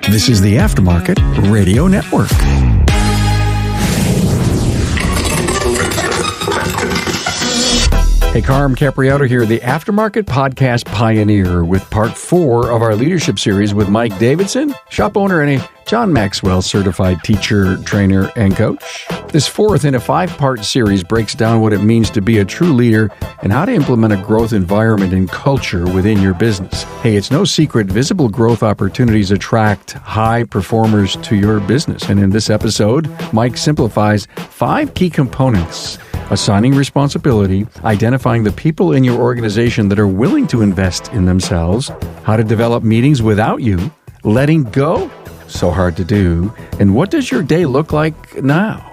This is the Aftermarket Radio Network. Hey, Carm Capriotto here, the Aftermarket Podcast Pioneer, with part 4 of our leadership series with Mike Davidson, shop owner and a John Maxwell certified teacher, trainer, and coach. This 4th in a 5-part series breaks down what it means to be a true leader and how to implement a growth environment and culture within your business. Hey, it's no secret visible growth opportunities attract high performers to your business. And in this episode, Mike simplifies 5 key components: assigning responsibility, identifying the people in your organization that are willing to invest in themselves, how to develop meetings without you, letting go, so hard to do, and what does your day look like now?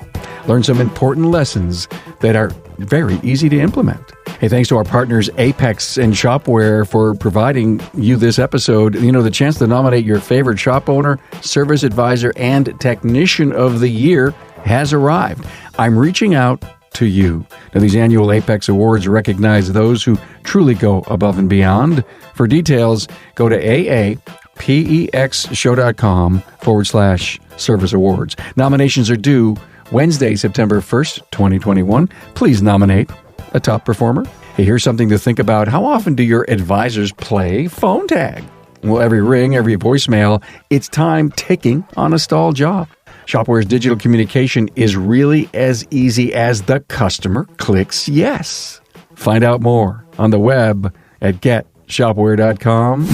Learn some important lessons that are very easy to implement. Hey, thanks to our partners Apex and Shopware for providing you this episode. You know, the chance to nominate your favorite shop owner, service advisor, and technician of the year has arrived. I'm reaching out to you. Now, these annual Apex Awards recognize those who truly go above and beyond. For details, go to aapexshow.com/service awards. Nominations are due Wednesday, September 1st, 2021. Please nominate a top performer. Hey, here's something to think about. How often do your advisors play phone tag? Well, every ring, every voicemail, it's time ticking on a stalled job. Shopware's digital communication is really as easy as the customer clicks yes. Find out more on the web at getshopware.com.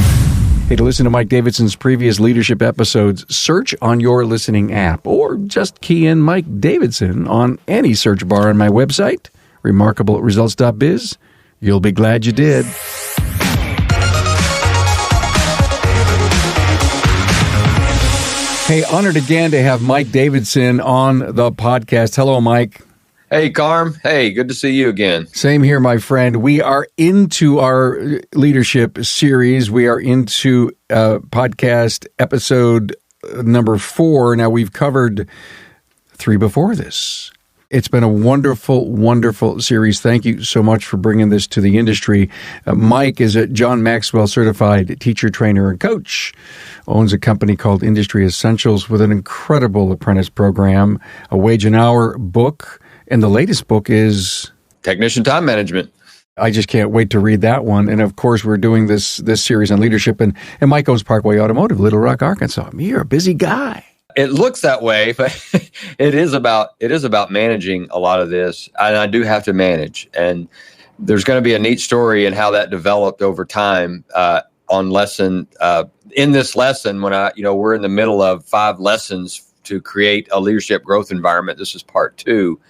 Hey, to listen to Mike Davidson's previous leadership episodes, search on your listening app or just key in Mike Davidson on any search bar on my website, remarkableresults.biz. You'll be glad you did. Hey, honored again to have Mike Davidson on the podcast. Hello, Mike. Hey, Carm. Hey, good to see you again. Same here, my friend. We are into our leadership series. We are into podcast episode number 4. Now, we've covered 3 before this. It's been a wonderful, wonderful series. Thank you so much for bringing this to the industry. Mike is a John Maxwell certified teacher, trainer, and coach. Owns a company called Industry Essentials with an incredible apprentice program, a wage and hour book, and the latest book is Technician Time Management. I just can't wait to read that one. And of course, we're doing this series on leadership. And Mike owns Parkway Automotive, Little Rock, Arkansas. You're a busy guy. It looks that way, but it is about managing a lot of this, and I do have to manage. And there's going to be a neat story in how that developed over time on lesson. In this lesson, when we're in the middle of 5 lessons to create a leadership growth environment. This is part 2,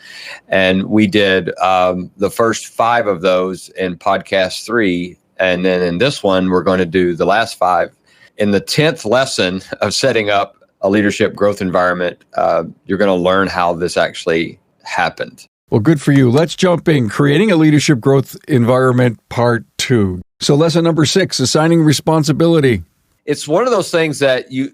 and we did the first 5 of those in podcast 3, and then in this one we're going to do the last 5. In the 10th lesson of setting up a leadership growth environment, you're going to learn how this actually happened. Well, good for you. Let's jump in. Creating a leadership growth environment, part 2. So lesson number 6, assigning responsibility. It's one of those things that you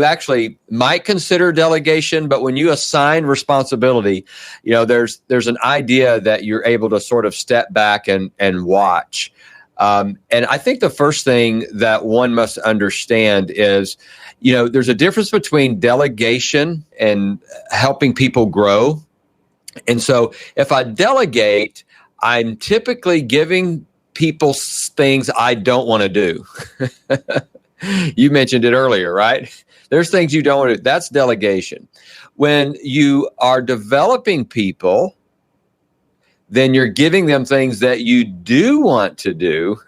actually might consider delegation, but when you assign responsibility, there's an idea that you're able to sort of step back and watch. And I think the first thing that one must understand is, there's a difference between delegation and helping people grow. And so if I delegate, I'm typically giving people things I don't want to do. You mentioned it earlier, right? There's things you don't want to do. That's delegation. When you are developing people, then you're giving them things that you do want to do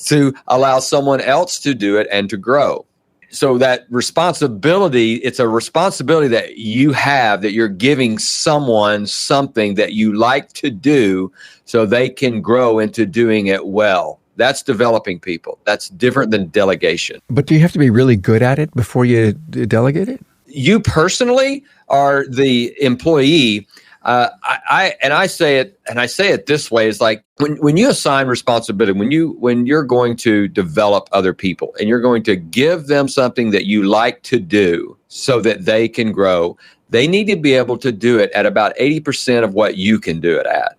to allow someone else to do it and to grow. So that responsibility, it's a responsibility that you have, that you're giving someone something that you like to do so they can grow into doing it well. That's developing people. That's different than delegation. But do you have to be really good at it before you delegate it? You personally are the employee. I say it this way, is like when you assign responsibility, when you're going to develop other people and you're going to give them something that you like to do so that they can grow, they need to be able to do it at about 80% of what you can do it at.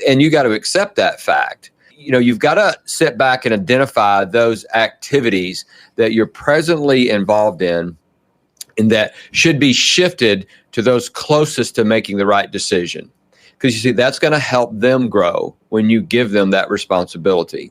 And you got to accept that fact. you've got to sit back and identify those activities that you're presently involved in and that should be shifted to those closest to making the right decision. Because you see, that's going to help them grow when you give them that responsibility.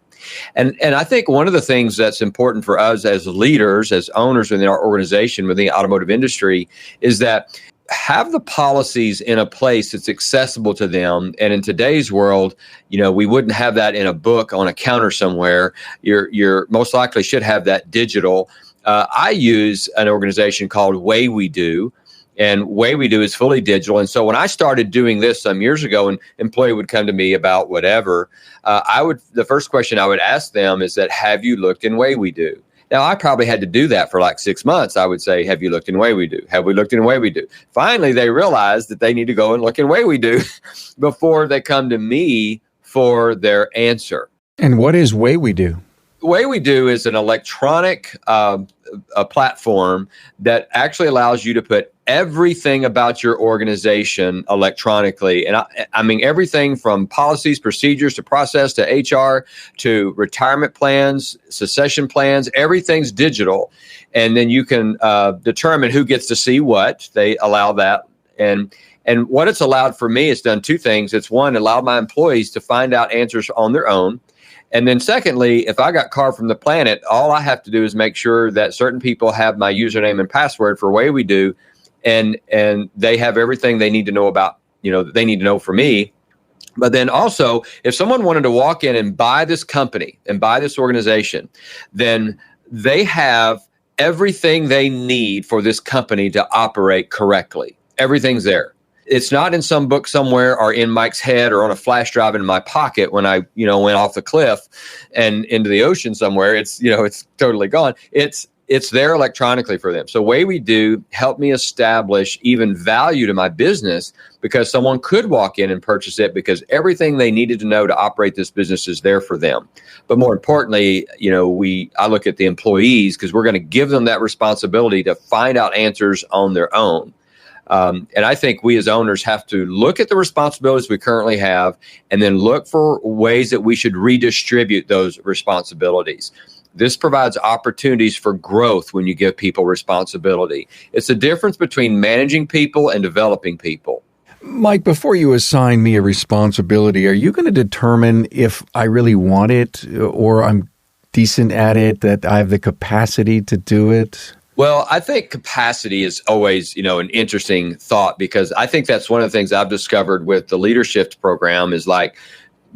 And I think one of the things that's important for us as leaders, as owners within our organization, within the automotive industry, is that have the policies in a place that's accessible to them. And in today's world, we wouldn't have that in a book on a counter somewhere. You're most likely should have that digital. I use an organization called Waywe, and Waywe is fully digital. And so when I started doing this some years ago, an employee would come to me about whatever, the first question I would ask them is that, have you looked in Waywe? Now, I probably had to do that for like 6 months. I would say, have you looked in Waywe? Have we looked in Waywe? Finally, they realized that they need to go and look in Waywe before they come to me for their answer. And what is Waywe? Waywe is an electronic a platform that actually allows you to put everything about your organization electronically. And I mean, everything from policies, procedures, to process, to HR, to retirement plans, succession plans, everything's digital. And then you can determine who gets to see what. They allow that. And what it's allowed for me, it's done two things. It's one, allowed my employees to find out answers on their own. And then secondly, if I got carved from the planet, all I have to do is make sure that certain people have my username and password for Waywe, and they have everything they need to know about, they need to know for me. But then also, if someone wanted to walk in and buy this company and buy this organization, then they have everything they need for this company to operate correctly. Everything's there. It's not in some book somewhere or in Mike's head or on a flash drive in my pocket when I, went off the cliff and into the ocean somewhere. It's totally gone. It's there electronically for them. So Waywe helped me establish even value to my business because someone could walk in and purchase it because everything they needed to know to operate this business is there for them. But more importantly, I look at the employees because we're going to give them that responsibility to find out answers on their own. And I think we as owners have to look at the responsibilities we currently have and then look for ways that we should redistribute those responsibilities. This provides opportunities for growth when you give people responsibility. It's the difference between managing people and developing people. Mike, before you assign me a responsibility, are you going to determine if I really want it or I'm decent at it, that I have the capacity to do it? Well, I think capacity is always, an interesting thought because I think that's one of the things I've discovered with the leadership program is like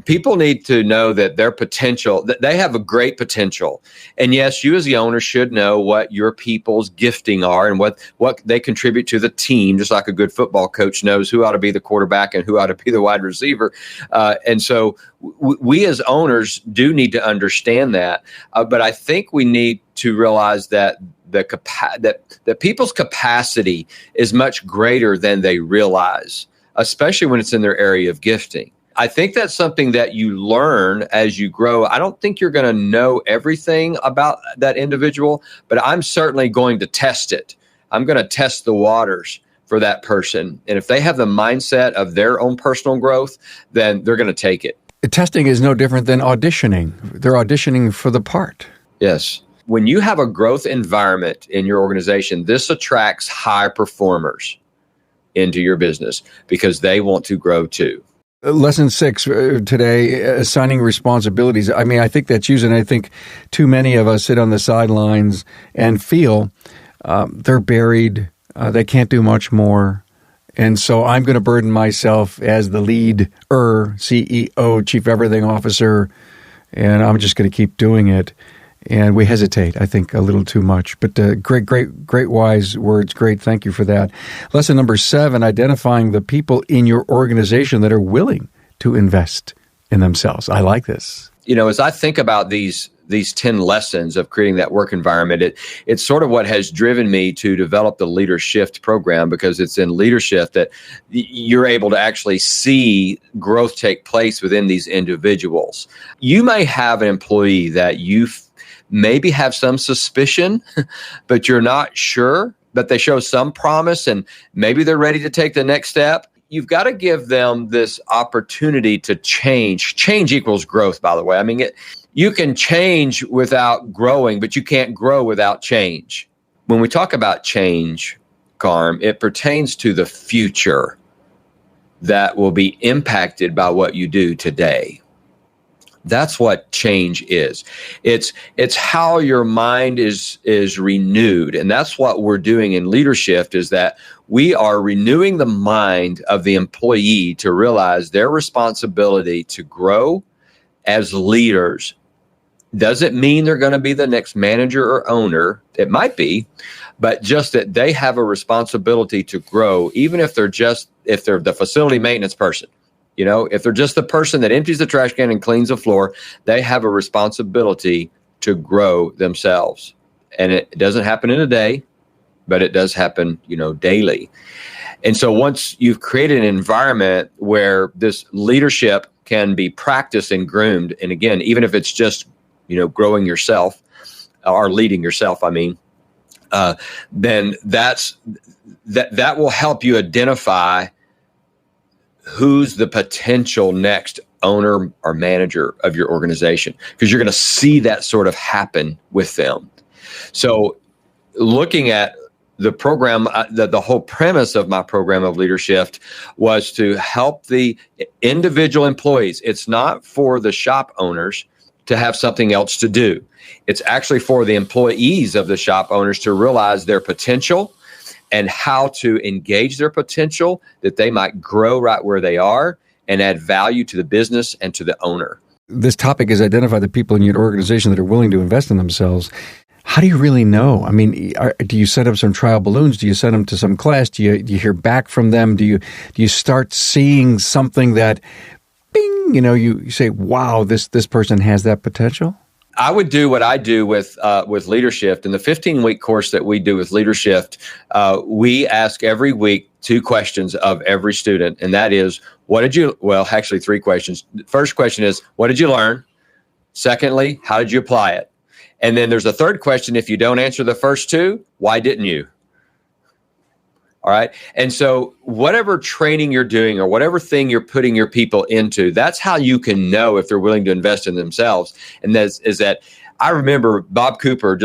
people need to know that their potential, that they have a great potential. And yes, you as the owner should know what your people's gifting are and what they contribute to the team, just like a good football coach knows who ought to be the quarterback and who ought to be the wide receiver. And so we as owners do need to understand that. But I think we need to realize that that people's capacity is much greater than they realize, especially when it's in their area of gifting. I think that's something that you learn as you grow. I don't think you're going to know everything about that individual, but I'm certainly going to test it. I'm going to test the waters for that person. And if they have the mindset of their own personal growth, then they're going to take it. Testing is no different than auditioning. They're auditioning for the part. Yes. When you have a growth environment in your organization, this attracts high performers into your business because they want to grow too. Lesson 6 today, assigning responsibilities. I mean, I think that's used, and I think too many of us sit on the sidelines and feel they're buried, they can't do much more. And so I'm going to burden myself as the leader, CEO, chief everything officer, and I'm just going to keep doing it. And we hesitate, I think, a little too much. But great wise words. Great. Thank you for that. Lesson number 7, identifying the people in your organization that are willing to invest in themselves. I like this. As I think about these 10 lessons of creating that work environment, it's sort of what has driven me to develop the Leadership program, because it's in leadership that you're able to actually see growth take place within these individuals. You may have an employee that you maybe have some suspicion, but you're not sure, but they show some promise and maybe they're ready to take the next step. you've got to give them this opportunity to change. Change equals growth, by the way. I mean, you can change without growing, but you can't grow without change. When we talk about change, Carm, it pertains to the future that will be impacted by what you do today. That's what change is. It's how your mind is renewed. And that's what we're doing in leadership, is that we are renewing the mind of the employee to realize their responsibility to grow as leaders. Doesn't mean they're going to be the next manager or owner. It might be, but just that they have a responsibility to grow, even if they're the facility maintenance person. You know, if they're just the person that empties the trash can and cleans the floor, they have a responsibility to grow themselves. And it doesn't happen in a day, but it does happen, daily. And so once you've created an environment where this leadership can be practiced and groomed, and again, even if it's just, growing yourself or leading yourself, then that will help you identify who's the potential next owner or manager of your organization, because you're going to see that sort of happen with them. So looking at the program, the whole premise of my program of leadership was to help the individual employees. It's not for the shop owners to have something else to do. It's actually for the employees of the shop owners to realize their potential and how to engage their potential, that they might grow right where they are and add value to the business and to the owner. This topic is identify the people in your organization that are willing to invest in themselves. How do you really know? I mean, do you set up some trial balloons? Do you send them to some class? Do you hear back from them? Do you start seeing something that, bing, you say, wow, this person has that potential? I would do what I do with leadership. In the 15-week course that we do with leadership, we ask every week 2 questions of every student. And that is, actually 3 questions. The first question is, what did you learn? Secondly, how did you apply it? And then there's a third question. If you don't answer the first 2, why didn't you? All right. And so whatever training you're doing or whatever thing you're putting your people into, that's how you can know if they're willing to invest in themselves. And that I remember Bob Cooper,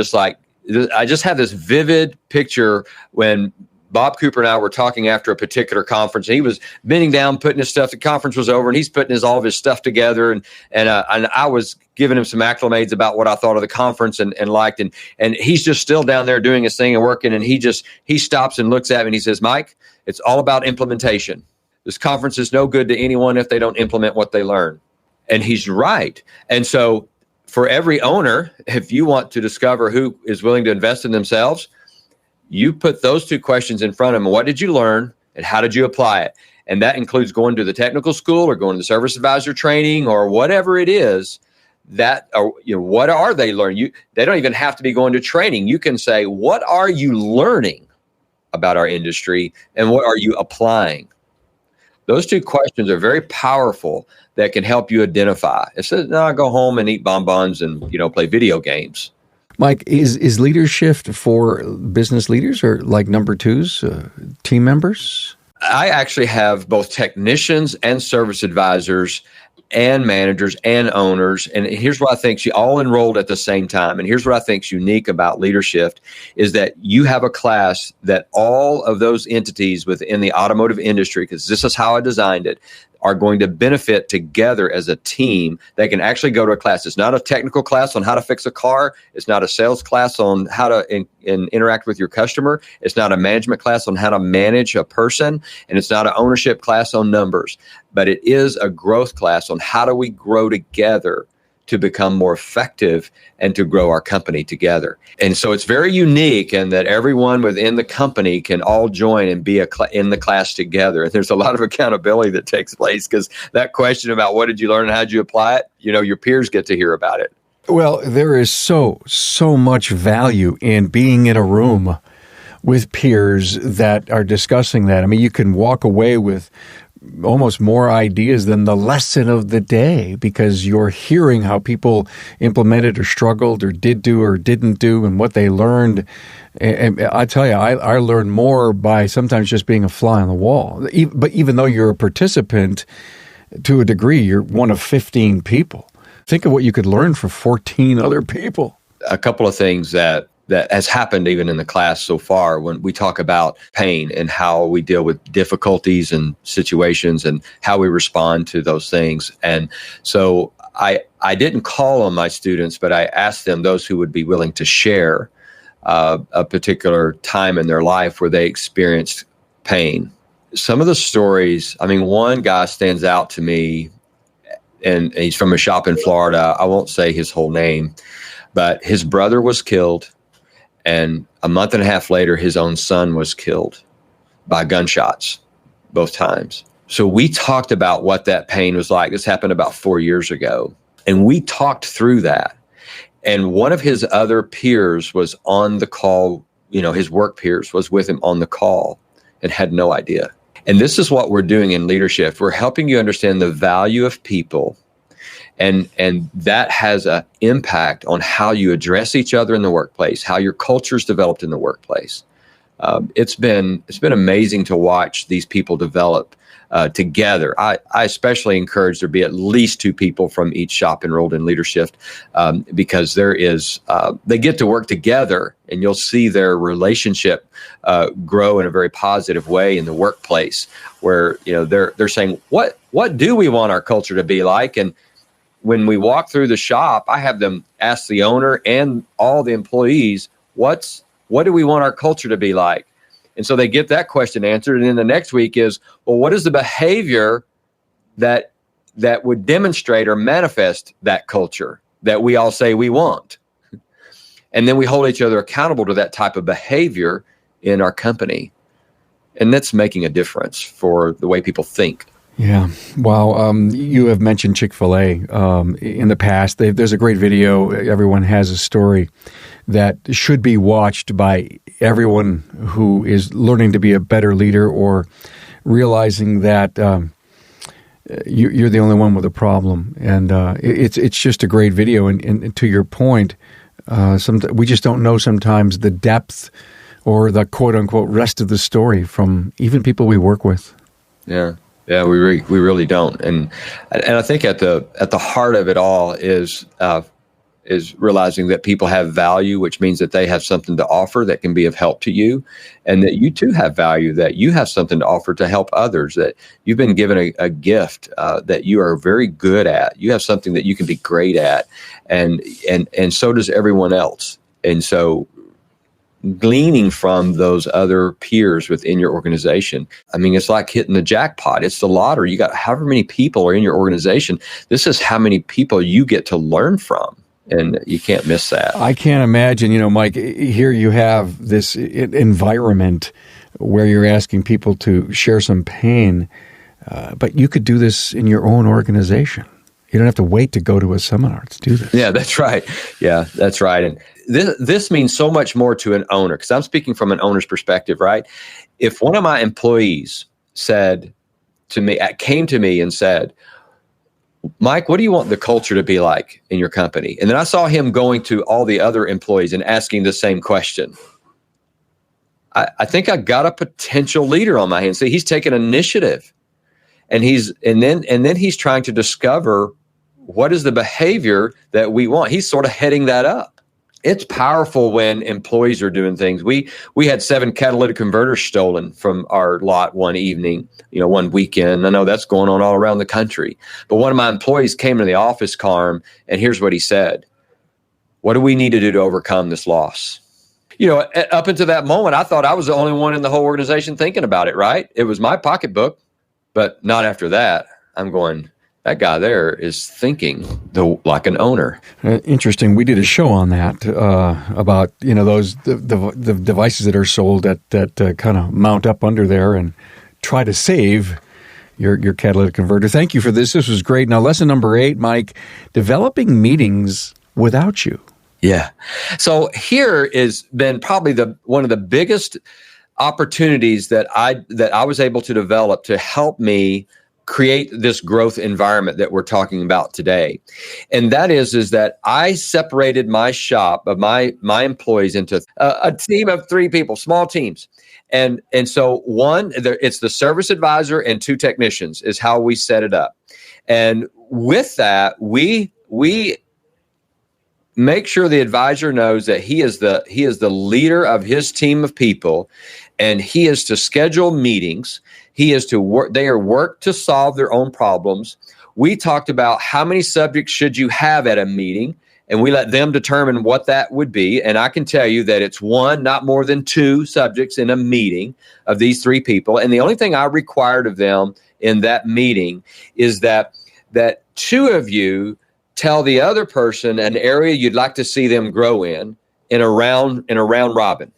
I just have this vivid picture when Bob Cooper and I were talking after a particular conference. He was bending down, putting his stuff. The conference was over, and he's putting all of his stuff together. And I was giving him some acclimates about what I thought of the conference and liked. And he's just still down there doing his thing and working. And he stops and looks at me and he says, "Mike, it's all about implementation. This conference is no good to anyone if they don't implement what they learn." And he's right. And so for every owner, if you want to discover who is willing to invest in themselves, you put those 2 questions in front of them. What did you learn and how did you apply it? And that includes going to the technical school or going to the service advisor training or whatever it is what are they learning? They don't even have to be going to training. You can say, what are you learning about our industry and what are you applying? Those 2 questions are very powerful that can help you identify. Instead of, no, go home and eat bonbons and, play video games. Mike, is leadership for business leaders or like number 2s, team members? I actually have both technicians and service advisors and managers and owners. And here's what I think, she all enrolled at the same time. And here's what I think is unique about leadership is that you have a class that all of those entities within the automotive industry, because this is how I designed it, are going to benefit together as a team. They can actually go to a class. It's not a technical class on how to fix a car. It's not a sales class on how to interact with your customer. It's not a management class on how to manage a person. And it's not an ownership class on numbers. But it is a growth class on how do we grow together to become more effective and to grow our company together. And so it's very unique in that everyone within the company can all join and be in the class together. And there's a lot of accountability that takes place because that question about what did you learn and how did you apply it, your peers get to hear about it. Well, there is so much value in being in a room with peers that are discussing that. I mean, you can walk away with almost more ideas than the lesson of the day, because you're hearing how people implemented or struggled or did do or didn't do and what they learned. And I tell you, I learned more by sometimes just being a fly on the wall. But even though you're a participant, to a degree, you're one of 15 people. Think of what you could learn from 14 other people. A couple of things that has happened even in the class so far when we talk about pain and how we deal with difficulties and situations and how we respond to those things. And so I didn't call on my students, but I asked them, those who would be willing to share a particular time in their life where they experienced pain. Some of the stories, one guy stands out to me, and he's from a shop in Florida. I won't say his whole name, but his brother was killed, and a month and a half later, his own son was killed by gunshots, both times. So we talked about what that pain was like. This happened about 4 years ago, and we talked through that. And one of his other peers was on the call, his work peers was with him on the call and had no idea. And this is what we're doing in leadership. We're helping you understand the value of people, and that has an impact on how you address each other in the workplace, how your culture is developed in the workplace. It's been amazing to watch these people develop together. I especially encourage there be at least 2 people from each shop enrolled in leadership, because they get to work together, and you'll see their relationship grow in a very positive way in the workplace, where they're saying, what do we want our culture to be like? And when we walk through the shop, I have them ask the owner and all the employees, what do we want our culture to be like? And so they get that question answered. And then the next week is, well, what is the behavior that would demonstrate or manifest that culture that we all say we want? And then we hold each other accountable to that type of behavior in our company. And that's making a difference for the way people think. Yeah. Wow. You have mentioned Chick-fil-A in the past. There's a great video. Everyone has a story that should be watched by everyone who is learning to be a better leader, or realizing that you're the only one with a problem. And it's just a great video. And to your point, we just don't know sometimes the depth or the quote-unquote rest of the story from even people we work with. Yeah. Yeah, we really don't, and I think at the heart of it all is realizing that people have value, which means that they have something to offer that can be of help to you, and that you too have value, that you have something to offer to help others, that you've been given a gift that you are very good at. You have something that you can be great at, and so does everyone else, and so gleaning from those other peers within your organization. It's like hitting the jackpot. It's the lottery. You got however many people are in your organization. This is how many people you get to learn from, and you can't miss that. I can't imagine, Mike, here you have this environment where you're asking people to share some pain, but you could do this in your own organization. You don't have to wait to go to a seminar to do this. Yeah, that's right. Yeah, that's right. And this means so much more to an owner, because I'm speaking from an owner's perspective, right? If one of my employees came to me and said, Mike, what do you want the culture to be like in your company? And then I saw him going to all the other employees and asking the same question. I think I got a potential leader on my hands. See, he's taken initiative, and then he's trying to discover what is the behavior that we want. He's sort of heading that up. It's powerful when employees are doing things. We had 7 catalytic converters stolen from our lot one evening, one weekend. I know that's going on all around the country. But one of my employees came to the office, Carm, and here's what he said. What do we need to do to overcome this loss? Up until that moment, I thought I was the only one in the whole organization thinking about it, right? It was my pocketbook, but not after that. I'm going, that guy there is thinking like an owner. Interesting. We did a show on that about those the devices that are sold that kind of mount up under there and try to save your catalytic converter. Thank you for this. This was great. Now, lesson number 8, Mike: developing meetings without you. Yeah. So here has been probably one of the biggest opportunities that I was able to develop to help me create this growth environment that we're talking about today. And that is that I separated my shop of my employees into a team of 3 people, small teams. And so it's the service advisor and 2 technicians is how we set it up. And with that, we make sure the advisor knows that he is the leader of his team of people, and he is to schedule meetings. He is to work. They are work to solve their own problems. We talked about how many subjects should you have at a meeting, and we let them determine what that would be. And I can tell you that it's 1, not more than 2 subjects in a meeting of these 3 people. And the only thing I required of them in that meeting is that 2 of you tell the other person an area you'd like to see them grow in a round robin.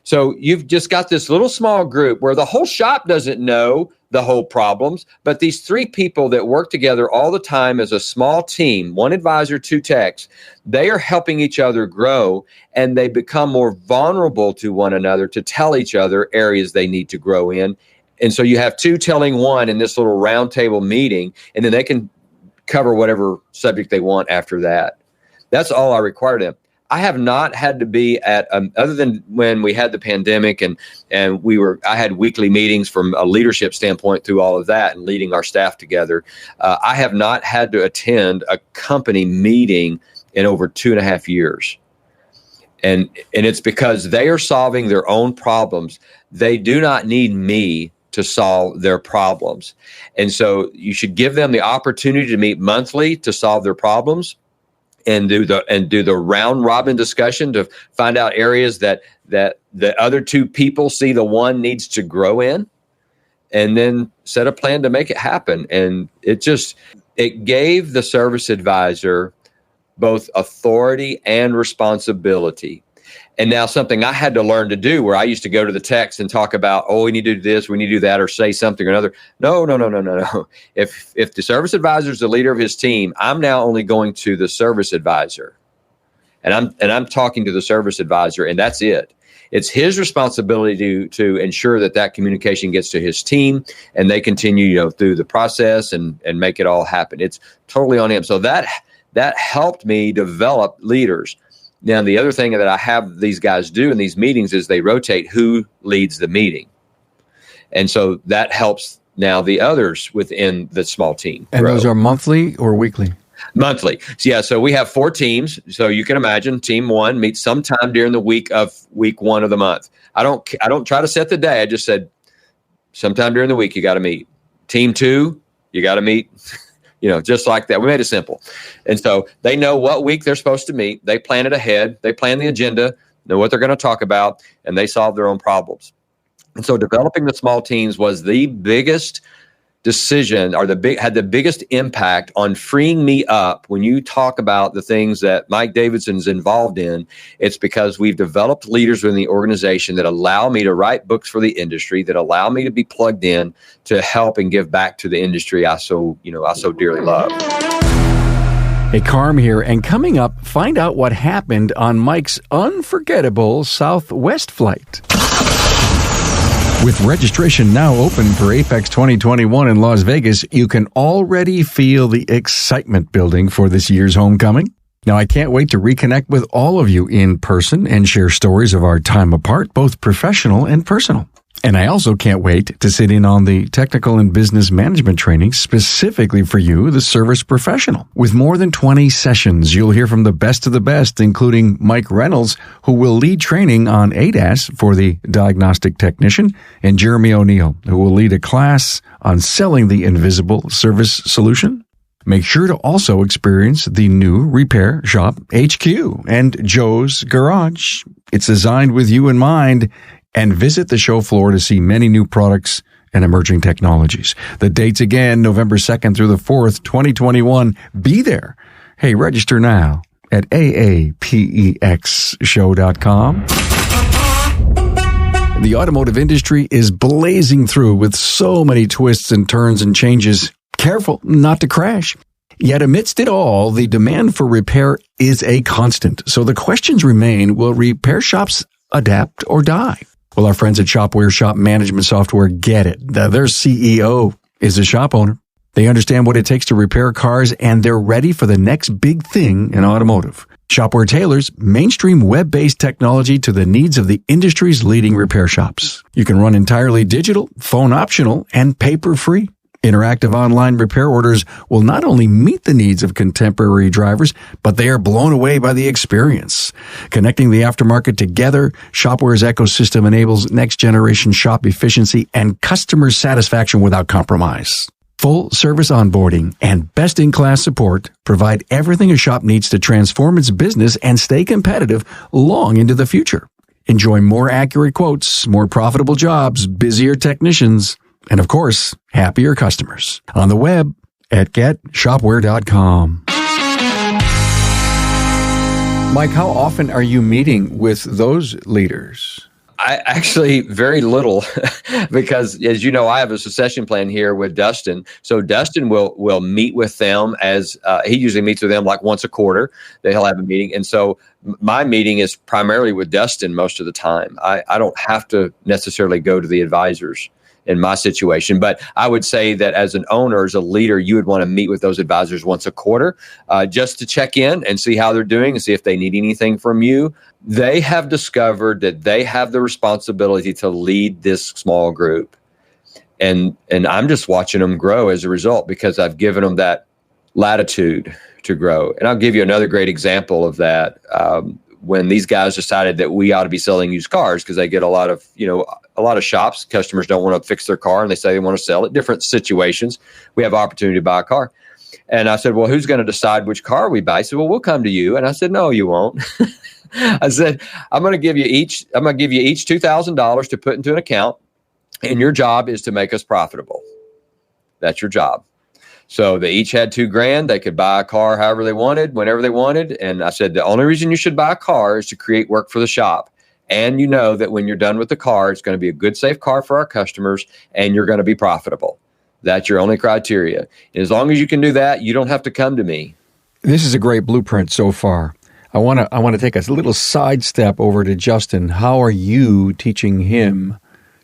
So you've just got this little small group where the whole shop doesn't know the whole problems, but these 3 people that work together all the time as a small team, 1 advisor, 2 techs, they are helping each other grow, and they become more vulnerable to one another to tell each other areas they need to grow in. And so you have 2 telling 1 in this little round table meeting, and then they can cover whatever subject they want after that. That's all I require of them. I have not had to be at, other than when we had the pandemic and I had weekly meetings from a leadership standpoint through all of that and leading our staff together. I have not had to attend a company meeting in over 2.5 years. And it's because they are solving their own problems. They do not need me to solve their problems. And so you should give them the opportunity to meet monthly to solve their problems, and do the round robin discussion to find out areas that the other 2 people see the one needs to grow in, and then set a plan to make it happen. And it gave the service advisor both authority and responsibility. And now something I had to learn to do, where I used to go to the techs and talk about, we need to do this, we need to do that, or say something or another. No. If the service advisor is the leader of his team, I'm now only going to the service advisor, and I'm talking to the service advisor, and that's it. It's his responsibility to ensure that communication gets to his team, and they continue, through the process and make it all happen. It's totally on him. So that helped me develop leaders. Now, the other thing that I have these guys do in these meetings is they rotate who leads the meeting. And so that helps now the others within the small team grow. And those are monthly or weekly? Monthly. So we have 4 teams. So you can imagine team 1 meets sometime during the week 1 of the month. I don't try to set the day. I just said sometime during the week you got to meet. Team 2, you got to meet. Just like that. We made it simple. And so they know what week they're supposed to meet. They plan it ahead. They plan the agenda, know what they're going to talk about, and they solve their own problems. And so developing the small teams was the biggest decision, or had the biggest impact on freeing me up. When you talk about the things that Mike Davidson's involved in, it's because we've developed leaders within the organization that allow me to write books for the industry, that allow me to be plugged in to help and give back to the industry I so dearly love. Hey, Carm here, and coming up, find out what happened on Mike's unforgettable Southwest flight. With registration now open for Apex 2021 in Las Vegas, you can already feel the excitement building for this year's homecoming. Now, I can't wait to reconnect with all of you in person and share stories of our time apart, both professional and personal. And I also can't wait to sit in on the technical and business management training specifically for you, the service professional. With more than 20 sessions, you'll hear from the best of the best, including Mike Reynolds, who will lead training on ADAS for the diagnostic technician, and Jeremy O'Neill, who will lead a class on selling the invisible service solution. Make sure to also experience the new Repair Shop HQ and Joe's Garage. It's designed with you in mind. And visit the show floor to see many new products and emerging technologies. The dates again, November 2nd through the 4th, 2021. Be there. Hey, register now at aapexshow.com. The automotive industry is blazing through with so many twists and turns and changes. Careful not to crash. Yet amidst it all, the demand for repair is a constant. So the questions remain, will repair shops adapt or die? Well, our friends at Shopware Shop Management Software get it. Their CEO is a shop owner. They understand what it takes to repair cars, and they're ready for the next big thing in automotive. Shopware tailors mainstream web-based technology to the needs of the industry's leading repair shops. You can run entirely digital, phone optional, and paper-free. Interactive online repair orders will not only meet the needs of contemporary drivers, but they are blown away by the experience. Connecting the aftermarket together, Shopware's ecosystem enables next-generation shop efficiency and customer satisfaction without compromise. Full service onboarding and best-in-class support provide everything a shop needs to transform its business and stay competitive long into the future. Enjoy more accurate quotes, more profitable jobs, busier technicians, and of course, happier customers. On the web at getshopware.com. Mike, how often are you meeting with those leaders? I actually very little because, as you know, I have a succession plan here with Dustin. So Dustin will meet with them as he usually meets with them like once a quarter. He'll have a meeting. And so my meeting is primarily with Dustin most of the time. I don't have to necessarily go to the advisors in my situation. But I would say that as an owner, as a leader, you would want to meet with those advisors once a quarter just to check in and see how they're doing and see if they need anything from you. They have discovered that they have the responsibility to lead this small group. And I'm just watching them grow as a result because I've given them that latitude to grow. And I'll give you another great example of that. When these guys decided that we ought to be selling used cars because they get a lot of shops, customers don't want to fix their car and they say they want to sell it. Different situations. We have opportunity to buy a car. And I said, well, who's going to decide which car we buy? He said, well, we'll come to you. And I said, no, you won't. I said, I'm going to give you each $2,000 to put into an account. And your job is to make us profitable. That's your job. So they each had $2,000. They could buy a car however they wanted, whenever they wanted. And I said, the only reason you should buy a car is to create work for the shop. And you know that when you're done with the car, it's going to be a good, safe car for our customers, and you're going to be profitable. That's your only criteria. And as long as you can do that, you don't have to come to me. This is a great blueprint so far. I want to take a little sidestep over to Justin. How are you teaching him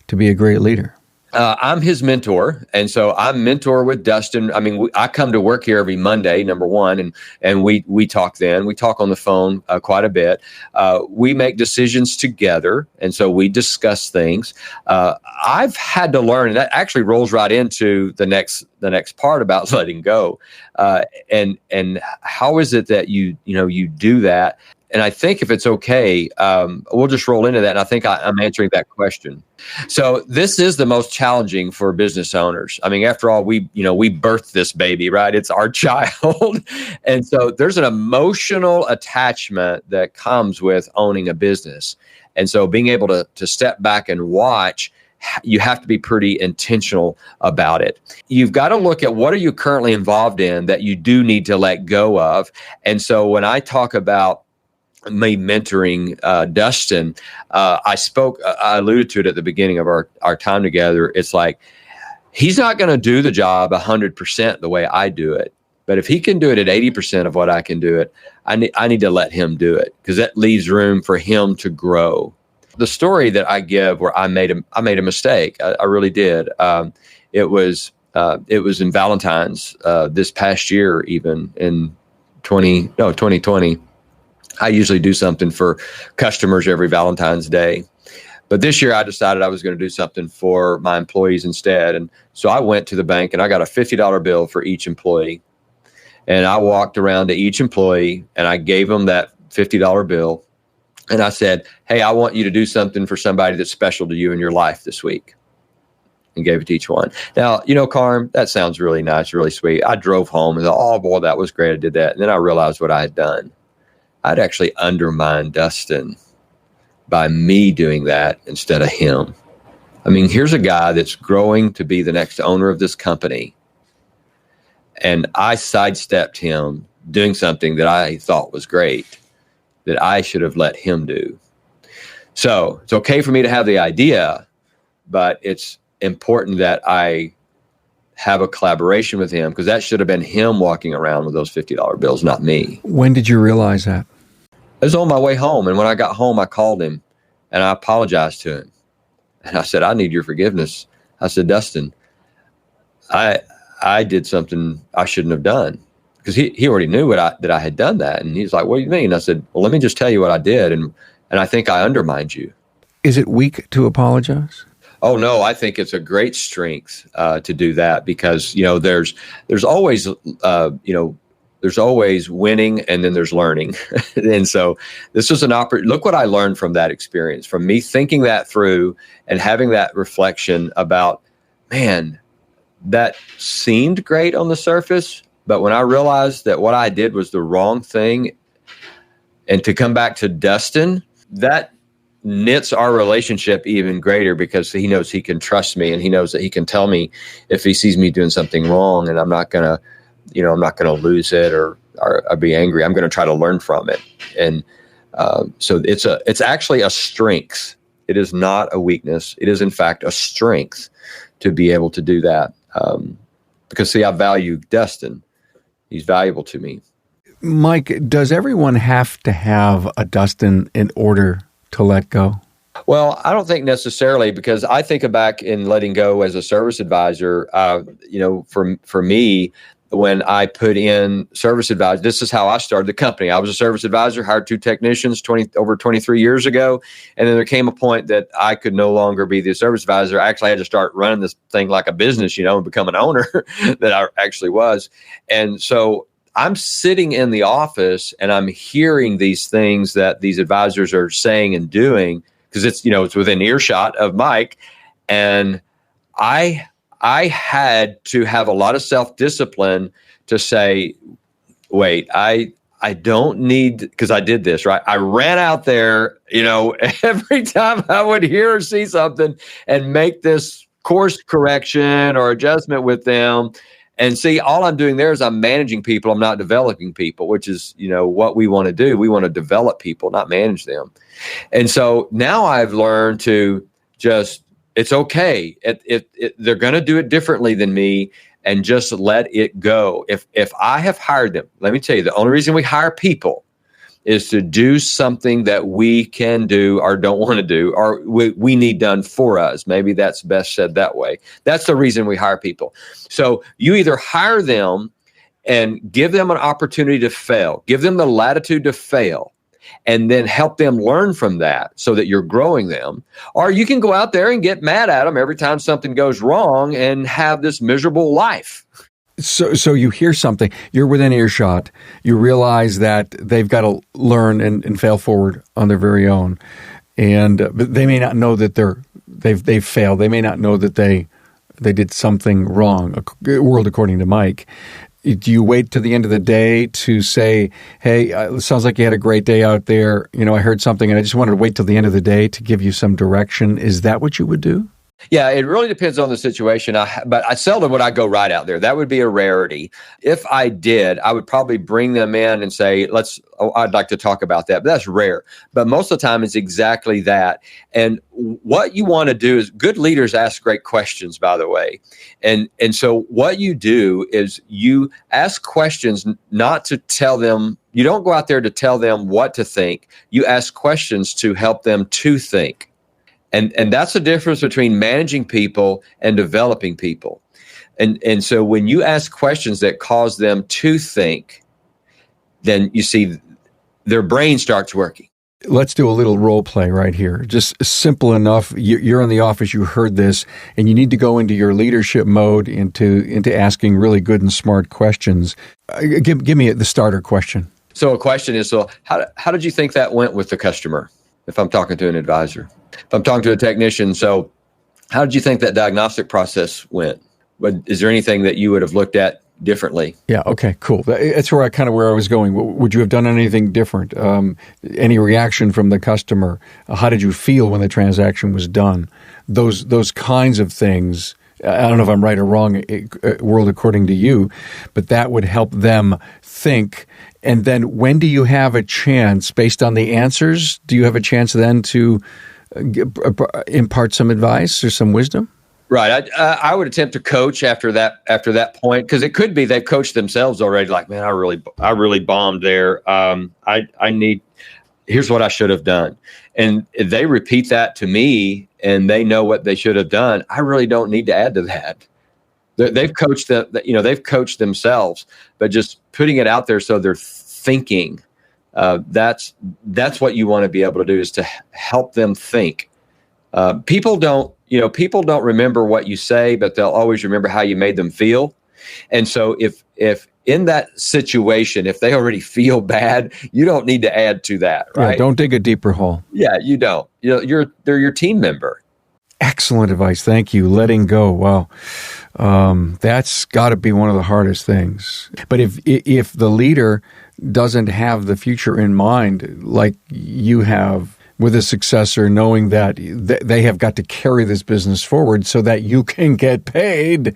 to be a great leader? I'm his mentor, and so I'm mentor with Dustin. I mean, I come to work here every Monday, number one, and we talk then. We talk on the phone quite a bit. We make decisions together, and so we discuss things. I've had to learn, and that actually rolls right into the next part about letting go, and how is it that you do that? And I think if it's okay, we'll just roll into that. And I think I'm answering that question. So this is the most challenging for business owners. I mean, after all, we birthed this baby, right? It's our child. And so there's an emotional attachment that comes with owning a business. And so being able to step back and watch, you have to be pretty intentional about it. You've got to look at what are you currently involved in that you do need to let go of. And so when I talk about me mentoring Dustin, I alluded to it at the beginning of our time together. It's like, he's not going to do the job 100% the way I do it. But if he can do it at 80% of what I can do it, I need to let him do it because that leaves room for him to grow. The story that I give where I made a mistake, I really did. It was in Valentine's this past year, even in 2020. I usually do something for customers every Valentine's Day. But this year I decided I was going to do something for my employees instead. And so I went to the bank and I got a $50 bill for each employee. And I walked around to each employee and I gave them that $50 bill. And I said, hey, I want you to do something for somebody that's special to you in your life this week. And gave it to each one. Now, Carm, that sounds really nice, really sweet. I drove home and thought, oh, boy, that was great. I did that. And then I realized what I had done. I'd actually undermine Dustin by me doing that instead of him. I mean, here's a guy that's growing to be the next owner of this company. And I sidestepped him doing something that I thought was great that I should have let him do. So it's okay for me to have the idea, but it's important that I have a collaboration with him because that should have been him walking around with those $50 bills, not me. When did you realize that? I was on my way home, and when I got home, I called him, and I apologized to him. And I said, I need your forgiveness. I said, Dustin, I did something I shouldn't have done, because he already knew that I had done that. And he's like, what do you mean? I said, well, let me just tell you what I did. And I think I undermined you. Is it weak to apologize? Oh, no, I think it's a great strength to do that, because, there's always, there's always winning, and then there's learning. And so this is an look what I learned from that experience, from me thinking that through and having that reflection about, man, that seemed great on the surface, but when I realized that what I did was the wrong thing, and to come back to Dustin, that knits our relationship even greater, because he knows he can trust me, and he knows that he can tell me if he sees me doing something wrong, and I'm not going to lose it or be angry. I'm going to try to learn from it. And so it's actually a strength. It is not a weakness. It is in fact a strength to be able to do that. Because see, I value Dustin. He's valuable to me. Mike, does everyone have to have a Dustin in order to let go? Well, I don't think necessarily, because I think back in letting go as a service advisor, for me, when I put in service advisor, this is how I started the company. I was a service advisor, hired 2 technicians over 23 years ago. And then there came a point that I could no longer be the service advisor. I actually had to start running this thing like a business, and become an owner that I actually was. And so I'm sitting in the office and I'm hearing these things that these advisors are saying and doing, because it's within earshot of Mike. And I had to have a lot of self-discipline to say, wait, I don't need, because I did this, right? I ran out there, every time I would hear or see something, and make this course correction or adjustment with them. And see, all I'm doing there is I'm managing people. I'm not developing people, which is, what we want to do. We want to develop people, not manage them. And so now I've learned to just, it's okay. They're going to do it differently than me, and just let it go. If I have hired them, let me tell you, the only reason we hire people is to do something that we can do or don't want to do, or we need done for us. Maybe that's best said that way. That's the reason we hire people. So you either hire them and give them an opportunity to fail, give them the latitude to fail, and then help them learn from that so that you're growing them. Or you can go out there and get mad at them every time something goes wrong and have this miserable life. So you hear something, you're within earshot, you realize that they've got to learn and fail forward on their very own. But they may not know that they've failed. They may not know that they did something wrong, world according to Mike. Do you wait to the end of the day to say, hey, it sounds like you had a great day out there. I heard something and I just wanted to wait till the end of the day to give you some direction. Is that what you would do? Yeah, it really depends on the situation. But I seldom would I go right out there. That would be a rarity. If I did, I would probably bring them in and say, I'd like to talk about that. But that's rare. But most of the time, it's exactly that. And what you want to do is, good leaders ask great questions, by the way. And so what you do is you ask questions not to tell them. You don't go out there to tell them what to think. You ask questions to help them to think. And that's the difference between managing people and developing people. And so when you ask questions that cause them to think, then you see their brain starts working. Let's do a little role play right here. Just simple enough. You're in the office, you heard this, and you need to go into your leadership mode, into asking really good and smart questions. Give me the starter question. So a question is, how did you think that went with the customer? If I'm talking to an advisor, if I'm talking to a technician, so how did you think that diagnostic process went? Is there anything that you would have looked at differently? Yeah. Okay, cool. That's where I was going. Would you have done anything different? Any reaction from the customer? How did you feel when the transaction was done? Those kinds of things. I don't know if I'm right or wrong, world according to you, but that would help them think. And then when do you have a chance, based on the answers, do you have a chance then to impart some advice or some wisdom? Right. I would attempt to coach after that point, because it could be they've coached themselves already. Like, man, I really bombed there. Here's what I should have done. And if they repeat that to me and they know what they should have done, I really don't need to add to that. They've coached they've coached themselves, but just putting it out there so they're thinking. That's what you want to be able to do, is to help them think. People don't remember what you say, but they'll always remember how you made them feel. And so if in that situation, if they already feel bad, you don't need to add to that, right? Yeah, don't dig a deeper hole. Yeah, you don't. They're your team member. Excellent advice. Thank you. Letting go. Wow. That's got to be one of the hardest things. But if the leader doesn't have the future in mind, like you have with a successor, knowing that they have got to carry this business forward so that you can get paid,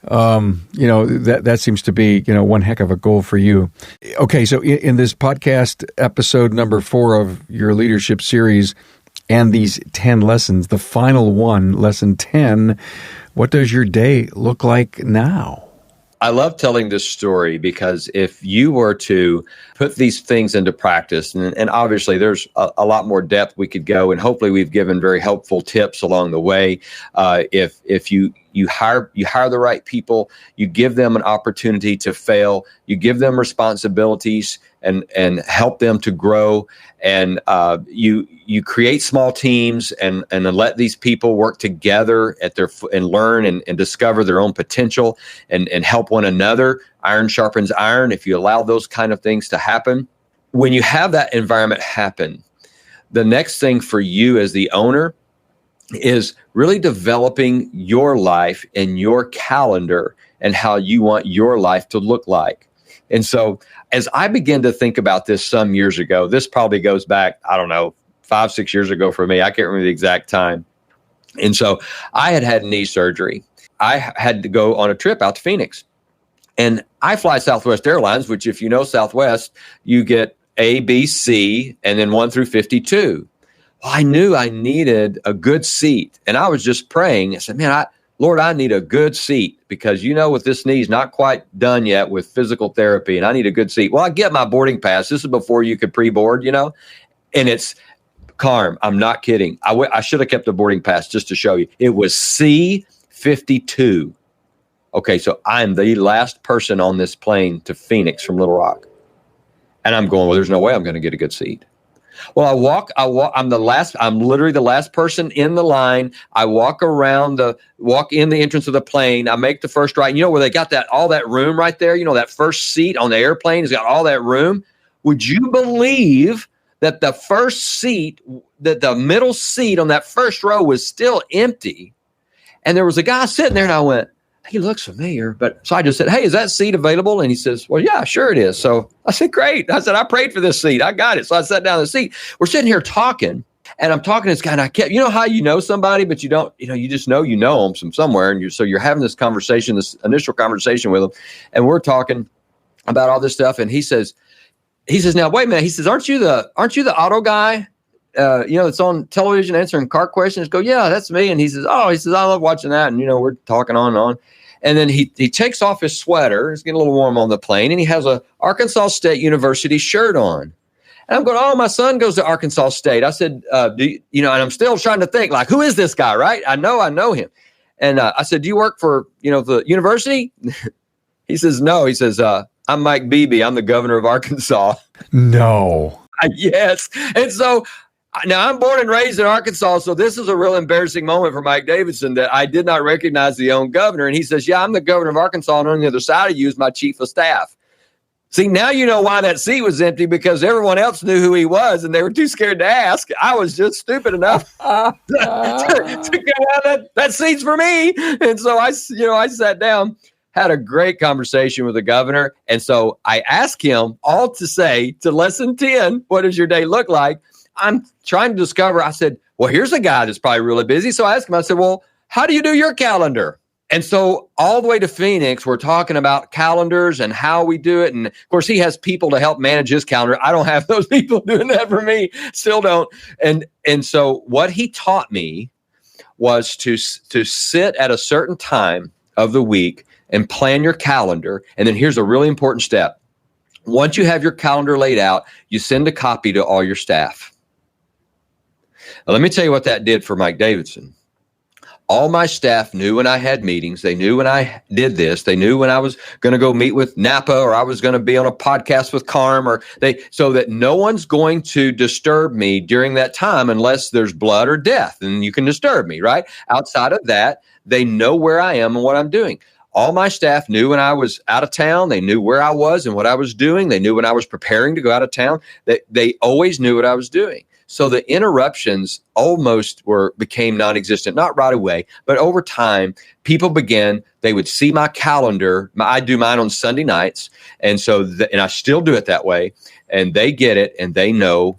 that seems to be, one heck of a goal for you. Okay. So in this podcast episode number 4 of your leadership series and these 10 lessons, the final one, lesson 10, what does your day look like now? I love telling this story because if you were to put these things into practice, and obviously there's a lot more depth we could go, and hopefully we've given very helpful tips along the way. If you hire the right people, you give them an opportunity to fail, you give them responsibilities and help them to grow, and you create small teams and let these people work together and learn and discover their own potential and help one another. Iron sharpens iron. If you allow those kind of things to happen, when you have that environment happen, the next thing for you as the owner is really developing your life and your calendar and how you want your life to look like. And so as I began to think about this some years ago, this probably goes back, 5-6 years ago for me. I can't remember the exact time. And so I had knee surgery. I had to go on a trip out to Phoenix. And I fly Southwest Airlines, which if you know Southwest, you get A, B, C, and then 1 through 52. Well, I knew I needed a good seat. And I was just praying. I said, Lord, I need a good seat because, with this knee's not quite done yet with physical therapy, and I need a good seat. Well, I get my boarding pass. This is before you could pre-board, and it's Carm. I'm not kidding. I should have kept the boarding pass just to show you. It was C52. Okay, so I'm the last person on this plane to Phoenix from Little Rock. And I'm going, well, there's no way I'm going to get a good seat. Well, I walk, I'm literally the last person in the line. I walk in the entrance of the plane. I make the first right. Where they got all that room right there, that first seat on the airplane has got all that room. Would you believe that the first seat, that the middle seat on that first row was still empty? And there was a guy sitting there and I went, he looks familiar. So I just said, hey, is that seat available? And he says, well, yeah, sure it is. So I said, great. I said, I prayed for this seat. I got it. So I sat down in the seat. We're sitting here talking, and I'm talking to this guy, and I kept, how you know somebody, but you don't, you just know them from somewhere. And so you're having this conversation, this initial conversation with him, and we're talking about all this stuff. And he says, now, wait a minute. He says, aren't you the auto guy? It's on television answering car questions. Go, yeah, that's me. And he says, I love watching that. And, we're talking on and on. And then he takes off his sweater. It's getting a little warm on the plane. And he has a Arkansas State University shirt on. And I'm going, oh, my son goes to Arkansas State. I said, and I'm still trying to think, like, who is this guy, right? I know him. And I said, do you work for, the university? He says, no. He says, I'm Mike Beebe. I'm the governor of Arkansas. No. Yes. And so now I'm born and raised in Arkansas, so this is a real embarrassing moment for Mike Davidson that I did not recognize the own governor. And he says, yeah, I'm the governor of Arkansas, and on the other side of you is my chief of staff. See, now you know why that seat was empty, because everyone else knew who he was, and they were too scared to ask. I was just stupid enough to go out, that seat's for me. And so I sat down, had a great conversation with the governor. And so I asked him all to say to lesson 10, what does your day look like? I'm trying to discover. I said, well, here's a guy that's probably really busy. So I asked him, I said, well, how do you do your calendar? And so all the way to Phoenix, we're talking about calendars and how we do it. And of course, he has people to help manage his calendar. I don't have those people doing that for me. Still don't. And so what he taught me was to sit at a certain time of the week and plan your calendar. And then here's a really important step. Once you have your calendar laid out, you send a copy to all your staff. Now, let me tell you what that did for Mike Davidson. All my staff knew when I had meetings. They knew when I did this. They knew when I was going to go meet with NAPA, or I was going to be on a podcast with Carm, so that no one's going to disturb me during that time unless there's blood or death, and you can disturb me, right? Outside of that, they know where I am and what I'm doing. All my staff knew when I was out of town. They knew where I was and what I was doing. They knew when I was preparing to go out of town. They always knew what I was doing. So the interruptions became non-existent, not right away, but over time, they would see my calendar. I do mine on Sunday nights. And and I still do it that way. And they get it, and they know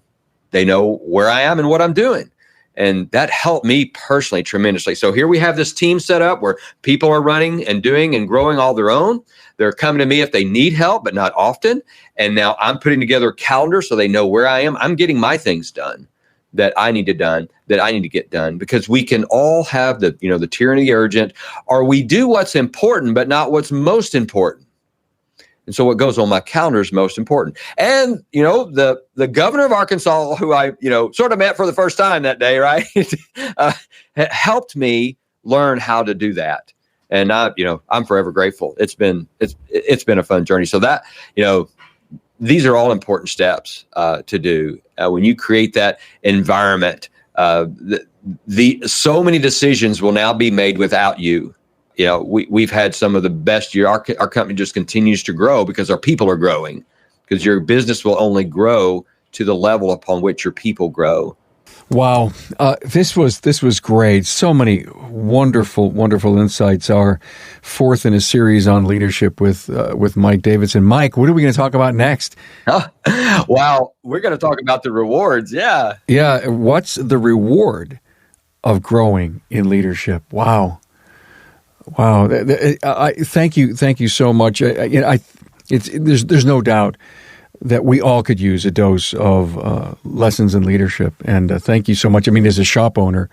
where I am and what I'm doing. And that helped me personally tremendously. So here we have this team set up where people are running and doing and growing all their own. They're coming to me if they need help, but not often. And now I'm putting together a calendar so they know where I am. I'm getting my things done that I need to get done, because we can all have the tyranny of the urgent, or we do what's important, but not what's most important. And so what goes on my calendar is most important. And, the governor of Arkansas, who I, sort of met for the first time that day, right, helped me learn how to do that. And I'm forever grateful. It's been a fun journey. So that, these are all important steps to do. When you create that environment, so many decisions will now be made without you. We've had some of the best year. Our company just continues to grow because our people are growing, because your business will only grow to the level upon which your people grow. Wow. This was great. So many wonderful insights. Our fourth in a series on leadership with Mike Davidson. Mike, what are we going to talk about next? Wow. We're going to talk about the rewards. Yeah. Yeah. What's the reward of growing in leadership? Wow. Thank you so much. There's no doubt that we all could use a dose of lessons in leadership. And thank you so much. I mean, as a shop owner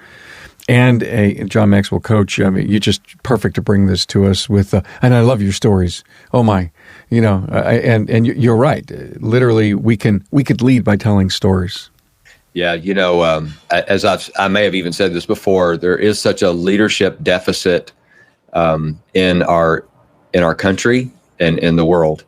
and a John Maxwell coach, you're just perfect to bring this to us with. And I love your stories. Oh my, and you're right. Literally, we could lead by telling stories. Yeah, as I may have even said this before, there is such a leadership deficit in our country and in the world.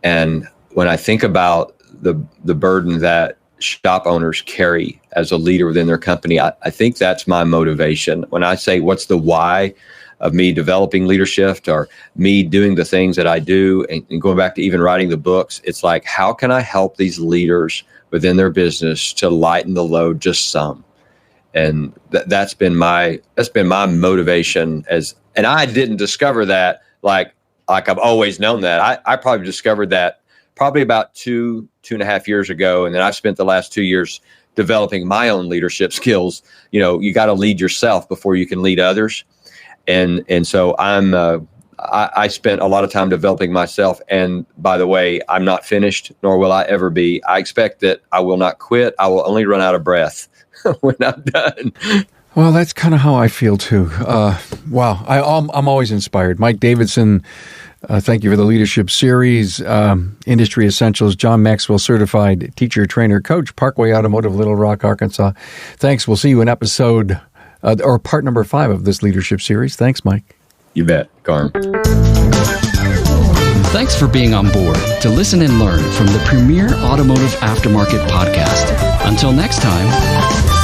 And when I think about the burden that shop owners carry as a leader within their company, I think that's my motivation. When I say what's the why of me developing leadership, or me doing the things that I do, and going back to even writing the books, it's like, how can I help these leaders within their business to lighten the load just some? And that's been my motivation. And I didn't discover that like I've always known that. I probably discovered that probably about 2.5 years ago. And then I've spent the last 2 years developing my own leadership skills. You got to lead yourself before you can lead others. And so I spent a lot of time developing myself. And by the way, I'm not finished, nor will I ever be. I expect that I will not quit. I will only run out of breath when I'm done. Well, that's kind of how I feel too. Wow. I'm always inspired. Mike Davidson, thank you for the leadership series. Industry Essentials, John Maxwell certified teacher, trainer, coach, Parkway Automotive, Little Rock, Arkansas. Thanks. We'll see you in episode or part number 5 of this leadership series. Thanks, Mike. You bet, Carm. Thanks for being on board to listen and learn from the premier automotive aftermarket podcast. Until next time.